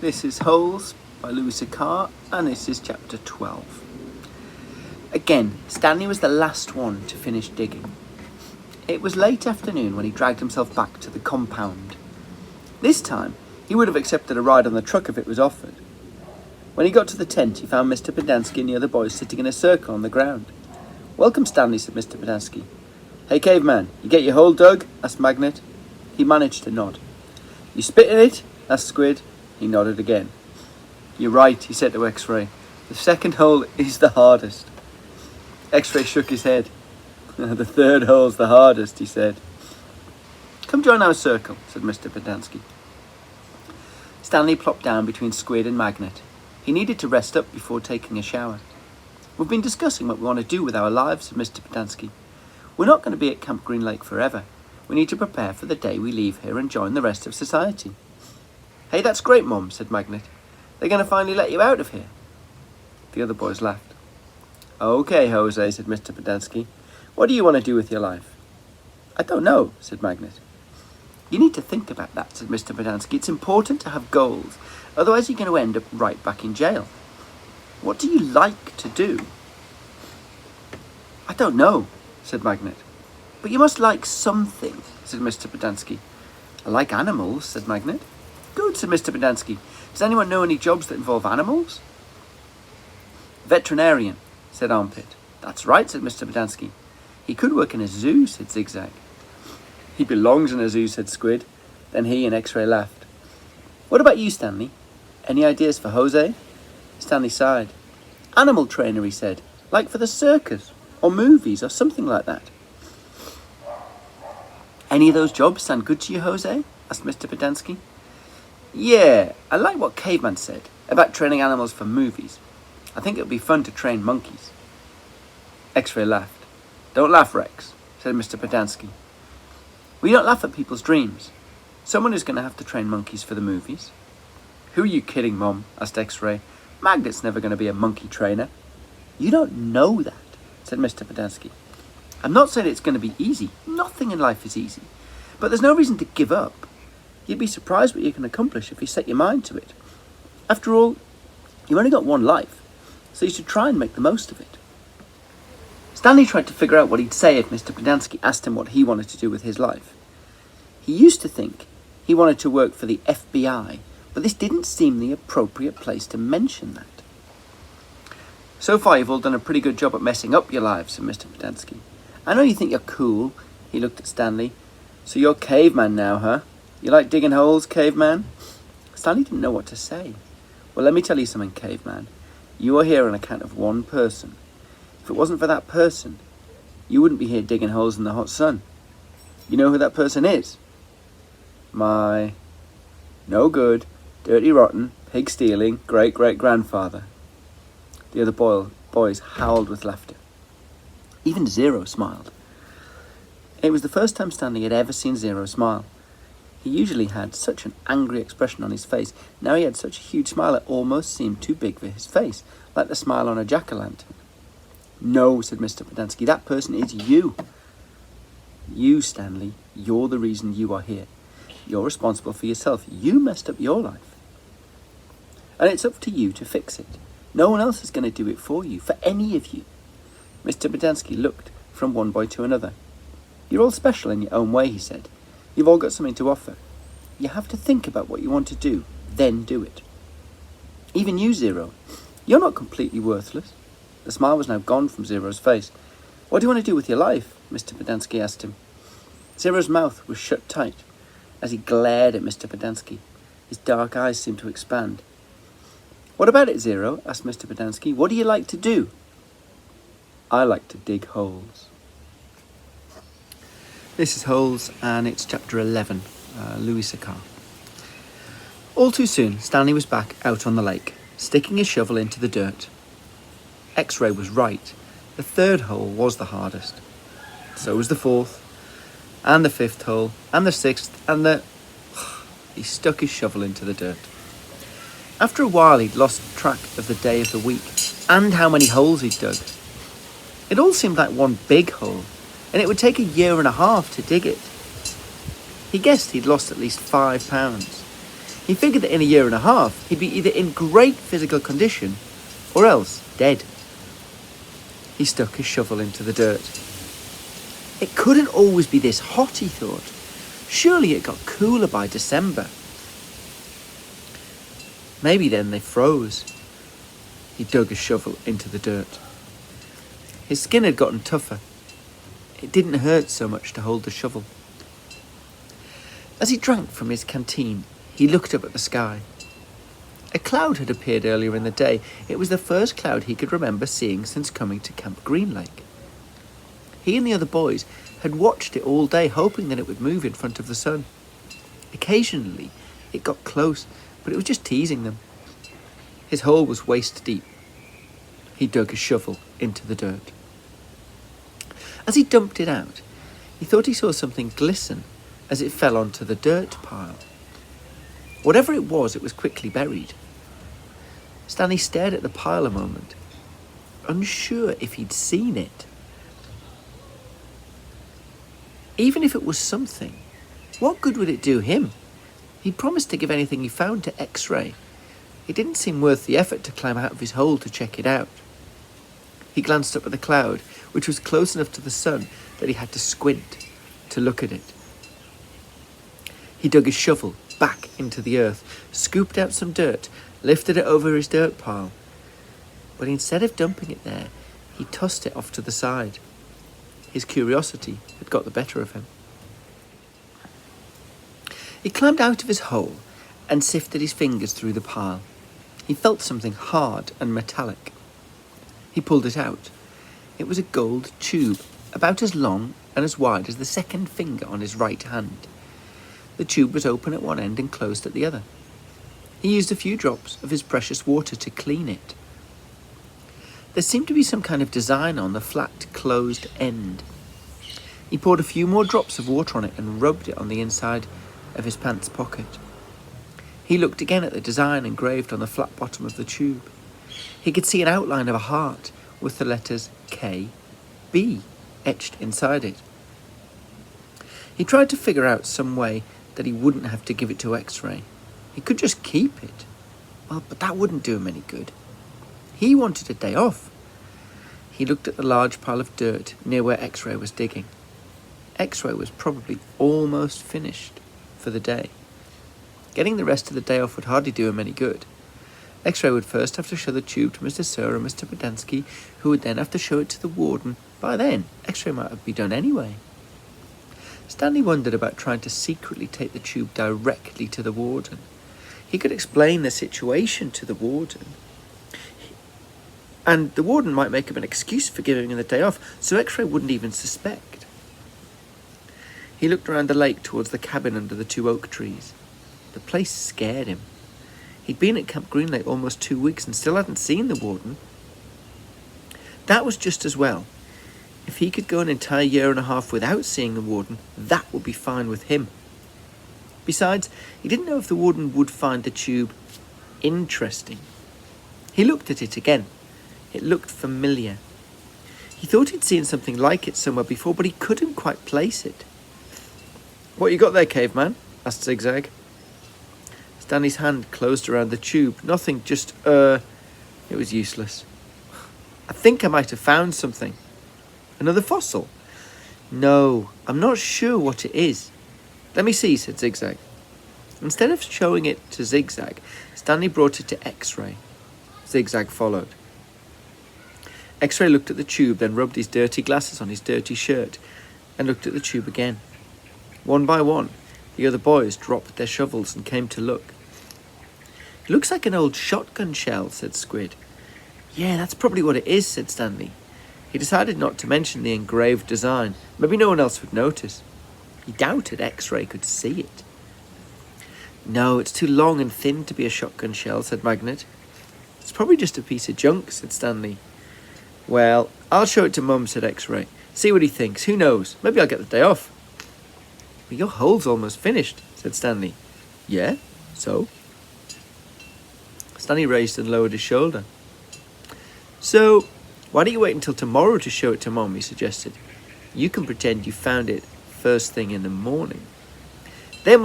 This is Holes by Louisa Carr, and this is chapter 12. Again, Stanley was the last one to finish digging. It was late afternoon when he dragged himself back to the compound. This time, he would have accepted a ride on the truck if it was offered. When he got to the tent, he found Mr. Pedanski and the other boys sitting in a circle on the ground. "Welcome, Stanley," said Mr. Pedanski. "Hey, caveman, you get your hole dug?" asked Magnet. He managed to nod. "You spit in it?" asked Squid. He nodded again. "You're right," he said to X-Ray. "The second hole is the hardest." X-Ray shook his head. "The third hole's the hardest," he said. "Come join our circle," said Mr. Pedanski. Stanley plopped down between Squid and Magnet. He needed to rest up before taking a shower. "We've been discussing what we want to do with our lives," said Mr. Pedanski. "We're not going to be at Camp Green Lake forever. We need to prepare for the day we leave here and join the rest of society." "Hey, that's great, Mum," said Magnet. "They're going to finally let you out of here." The other boys laughed. "Okay, Jose," said Mr. Pedanski. "What do you want to do with your life?" "I don't know," said Magnet. "You need to think about that," said Mr. Pedanski. "It's important to have goals. Otherwise you're going to end up right back in jail. What do you like to do?" "I don't know," said Magnet. "But you must like something," said Mr. Pedanski. "I like animals," said Magnet. "Good," said Mr. Pedanski. "Does anyone know any jobs that involve animals?" "Veterinarian," said Armpit. "That's right," said Mr. Pedanski. "He could work in a zoo," said Zigzag. "He belongs in a zoo," said Squid. Then he and X-Ray laughed. "What about you, Stanley? Any ideas for Jose?" Stanley sighed. "Animal trainer," he said. "Like for the circus, or movies, or something like that." "Any of those jobs sound good to you, Jose?" asked Mr. Pedanski. "Yeah, I like what Caveman said about training animals for movies. I think it would be fun to train monkeys." X-Ray laughed. "Don't laugh, Rex," said Mr. Pedanski. "We don't laugh at people's dreams. Someone is going to have to train monkeys for the movies." "Who are you kidding, Mom?" asked X-Ray. "Magnet's never going to be a monkey trainer." "You don't know that," said Mr. Pedanski. "I'm not saying it's going to be easy. Nothing in life is easy. But there's no reason to give up. You'd be surprised what you can accomplish if you set your mind to it. After all, you've only got one life, so you should try and make the most of it." Stanley tried to figure out what he'd say if Mr. Pedanski asked him what he wanted to do with his life. He used to think he wanted to work for the FBI, but this didn't seem the appropriate place to mention that. "So far you've all done a pretty good job at messing up your lives," said Mr. Pedanski. "I know you think you're cool." He looked at Stanley. "So you're caveman now, huh? You like digging holes, caveman?" Stanley didn't know what to say. "Well, let me tell you something, caveman. You are here on account of one person. If it wasn't for that person, you wouldn't be here digging holes in the hot sun. You know who that person is? My no good, dirty, rotten, pig-stealing great-great-grandfather." The other boys howled with laughter. Even Zero smiled. It was the first time Stanley had ever seen Zero smile. He usually had such an angry expression on his face. Now he had such a huge smile it almost seemed too big for his face, like the smile on a jack-o'-lantern. "No," said Mr. Pedanski, "that person is you. You, Stanley, you're the reason you are here. You're responsible for yourself. You messed up your life. And it's up to you to fix it. No one else is going to do it for you, for any of you." Mr. Pedanski looked from one boy to another. "You're all special in your own way," he said. "You've all got something to offer. You have to think about what you want to do, then do it. Even you, Zero, you're not completely worthless." The smile was now gone from Zero's face. "What do you want to do with your life?" Mr. Pedanski asked him. Zero's mouth was shut tight as he glared at Mr. Pedanski. His dark eyes seemed to expand. "What about it, Zero?" asked Mr. Pedanski. "What do you like to do?" "I like to dig holes." This is Holes, and it's chapter 11, Louisa Carr. All too soon, Stanley was back out on the lake, sticking his shovel into the dirt. X-Ray was right. The third hole was the hardest. So was the fourth, and the fifth hole, and the sixth, and the... He stuck his shovel into the dirt. After a while, he'd lost track of the day of the week, and how many holes he'd dug. It all seemed like one big hole, and it would take a year and a half to dig it. He guessed he'd lost at least £5. He figured that in a year and a half, he'd be either in great physical condition or else dead. He stuck his shovel into the dirt. It couldn't always be this hot, he thought. Surely it got cooler by December. Maybe then they froze. He dug his shovel into the dirt. His skin had gotten tougher. It didn't hurt so much to hold the shovel. As he drank from his canteen, he looked up at the sky. A cloud had appeared earlier in the day. It was the first cloud he could remember seeing since coming to Camp Green Lake. He and the other boys had watched it all day, hoping that it would move in front of the sun. Occasionally, it got close, but it was just teasing them. His hole was waist deep. He dug his shovel into the dirt. As he dumped it out, he thought he saw something glisten as it fell onto the dirt pile. Whatever it was quickly buried. Stanley stared at the pile a moment, unsure if he'd seen it. Even if it was something, what good would it do him? He'd promised to give anything he found to X-ray. It didn't seem worth the effort to climb out of his hole to check it out. He glanced up at the cloud, which was close enough to the sun that he had to squint to look at it. He dug his shovel back into the earth, scooped out some dirt, lifted it over his dirt pile. But instead of dumping it there, he tossed it off to the side. His curiosity had got the better of him. He climbed out of his hole and sifted his fingers through the pile. He felt something hard and metallic. He pulled it out. It was a gold tube, about as long and as wide as the second finger on his right hand. The tube was open at one end and closed at the other. He used a few drops of his precious water to clean it. There seemed to be some kind of design on the flat, closed end. He poured a few more drops of water on it and rubbed it on the inside of his pants pocket. He looked again at the design engraved on the flat bottom of the tube. He could see an outline of a heart with the letters K-B etched inside it. He tried to figure out some way that he wouldn't have to give it to X-ray. He could just keep it. Well, but that wouldn't do him any good. He wanted a day off. He looked at the large pile of dirt near where X-ray was digging. X-ray was probably almost finished for the day. Getting the rest of the day off would hardly do him any good. X-ray would first have to show the tube to Mr. Sir and Mr. Pedansky, who would then have to show it to the warden. By then, X-ray might be done anyway. Stanley wondered about trying to secretly take the tube directly to the warden. He could explain the situation to the warden, and the warden might make up an excuse for giving him the day off, so X-ray wouldn't even suspect. He looked around the lake towards the cabin under the 2 oak trees. The place scared him. He'd been at Camp Green Lake almost 2 weeks and still hadn't seen the warden. That was just as well. If he could go an entire year and a half without seeing the warden, that would be fine with him. Besides, he didn't know if the warden would find the tube interesting. He looked at it again. It looked familiar. He thought he'd seen something like it somewhere before, but he couldn't quite place it. "What you got there, caveman?" asked Zigzag. Stanley's hand closed around the tube. "Nothing, just, It was useless. "I think I might have found something." "Another fossil?" "No, I'm not sure what it is." "Let me see," said Zigzag. Instead of showing it to Zigzag, Stanley brought it to X-ray. Zigzag followed. X-ray looked at the tube, then rubbed his dirty glasses on his dirty shirt and looked at the tube again. One by one, the other boys dropped their shovels and came to look. "It looks like an old shotgun shell," said Squid. "Yeah, that's probably what it is," said Stanley. He decided not to mention the engraved design. Maybe no one else would notice. He doubted X-ray could see it. "No, it's too long and thin to be a shotgun shell," said Magnet. "It's probably just a piece of junk," said Stanley. "Well, I'll show it to Mum," said X-ray. "See what he thinks. Who knows? Maybe I'll get the day off." "But your hole's almost finished," said Stanley. "Yeah? So?" Stanley raised and lowered his shoulder. "So, why don't you wait until tomorrow to show it to Mum?" he suggested. "You can pretend you found it first thing in the morning." Then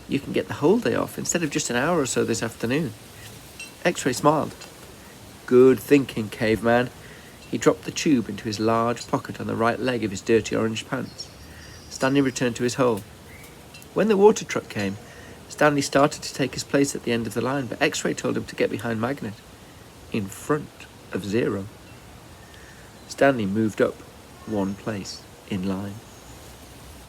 you can get the whole day off instead of just an hour or so this afternoon. X-Ray smiled. Good thinking, caveman. He dropped the tube into his large pocket on the right leg of his dirty orange pants. Stanley returned to his hole. When the water truck came, Stanley started to take his place at the end of the line, but X-Ray told him to get behind Magnet, in front of Zero. Stanley moved up one place in line.